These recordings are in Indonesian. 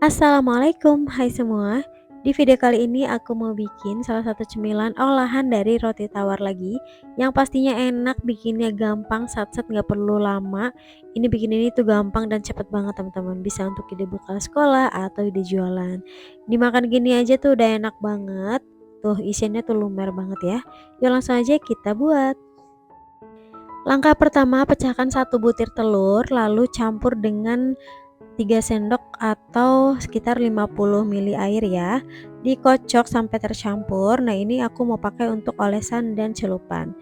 Assalamualaikum, hai semua. Di video kali ini aku mau bikin salah satu cemilan olahan dari roti tawar lagi, yang pastinya enak, bikinnya gampang, satset nggak perlu lama. Ini tuh gampang dan cepet banget teman-teman, bisa untuk ide bekal sekolah atau ide jualan. Dimakan gini aja tuh udah enak banget. Tuh isiannya tuh lumer banget ya. Yuk langsung aja kita buat. Langkah pertama, pecahkan satu butir telur, lalu campur dengan 3 sendok atau sekitar 50 ml air ya. Dikocok sampai tercampur. Nah, ini aku mau pakai untuk olesan dan celupan.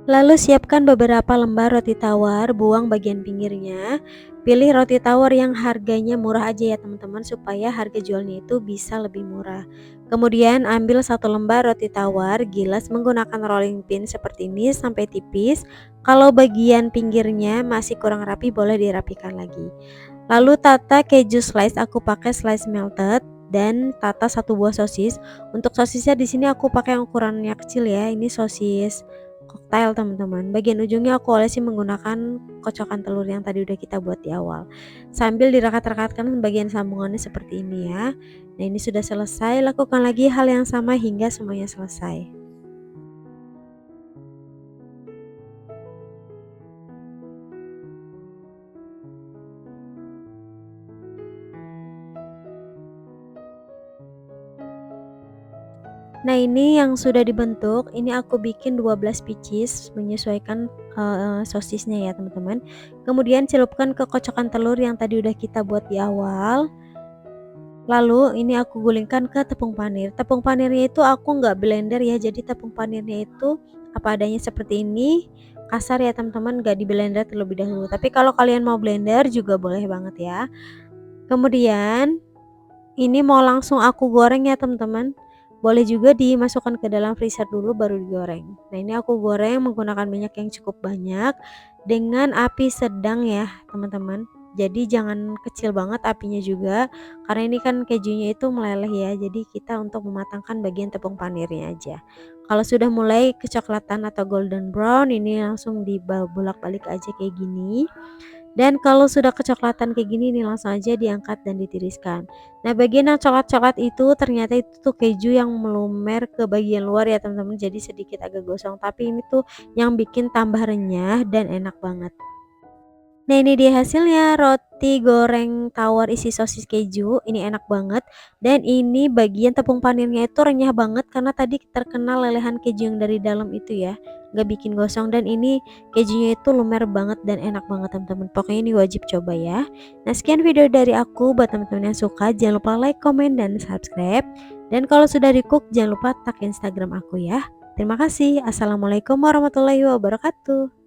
Lalu siapkan beberapa lembar roti tawar, buang bagian pinggirnya. Pilih roti tawar yang harganya murah aja ya teman-teman, supaya harga jualnya itu bisa lebih murah. Kemudian ambil satu lembar roti tawar, gilas menggunakan rolling pin seperti ini sampai tipis. Kalau bagian pinggirnya masih kurang rapi, boleh dirapikan lagi. Lalu tata keju slice, aku pakai slice melted, dan tata satu buah sosis. Untuk sosisnya di sini aku pakai yang ukurannya kecil ya. Ini sosis koktail teman-teman. Bagian ujungnya aku olesi menggunakan kocokan telur yang tadi udah kita buat di awal. Sambil dirakat-rakatkan bagian sambungannya seperti ini ya. Nah, ini sudah selesai. Lakukan lagi hal yang sama hingga semuanya selesai. Nah, ini yang sudah dibentuk, ini aku bikin 12 pieces menyesuaikan sosisnya ya teman-teman. Kemudian celupkan ke kocokan telur yang tadi udah kita buat di awal. Lalu ini aku gulingkan ke tepung panir. Tepung panirnya itu aku nggak blender ya, jadi tepung panirnya itu apa adanya seperti ini. Kasar ya teman-teman, nggak di blender terlebih dahulu. Tapi kalau kalian mau blender juga boleh banget ya. Kemudian ini mau langsung aku goreng ya teman-teman. Boleh juga dimasukkan ke dalam freezer dulu baru digoreng. Nah, ini aku goreng menggunakan minyak yang cukup banyak dengan api sedang ya teman-teman. Jadi jangan kecil banget apinya juga, karena ini kan kejunya itu meleleh ya. Jadi kita untuk mematangkan bagian tepung panirnya aja. Kalau sudah mulai kecoklatan atau golden brown, ini langsung dibolak-balik aja kayak gini. Dan kalau sudah kecoklatan kayak gini nih, langsung aja diangkat dan ditiriskan. Nah, bagian yang coklat-coklat itu ternyata itu tuh keju yang melumer ke bagian luar ya teman-teman, jadi sedikit agak gosong, tapi ini tuh yang bikin tambah renyah dan enak banget. Nah, ini dia hasilnya, roti goreng tawar isi sosis keju. Ini enak banget, dan ini bagian tepung panirnya itu renyah banget karena tadi terkena lelehan keju yang dari dalam itu ya, nggak bikin gosong. Dan ini kejunya itu lumer banget dan enak banget teman-teman, pokoknya ini wajib coba ya. Nah, sekian video dari aku. Buat teman-teman yang suka, jangan lupa like, komen, dan subscribe. Dan kalau sudah di cook, jangan lupa tag Instagram aku ya. Terima kasih. Assalamualaikum warahmatullahi wabarakatuh.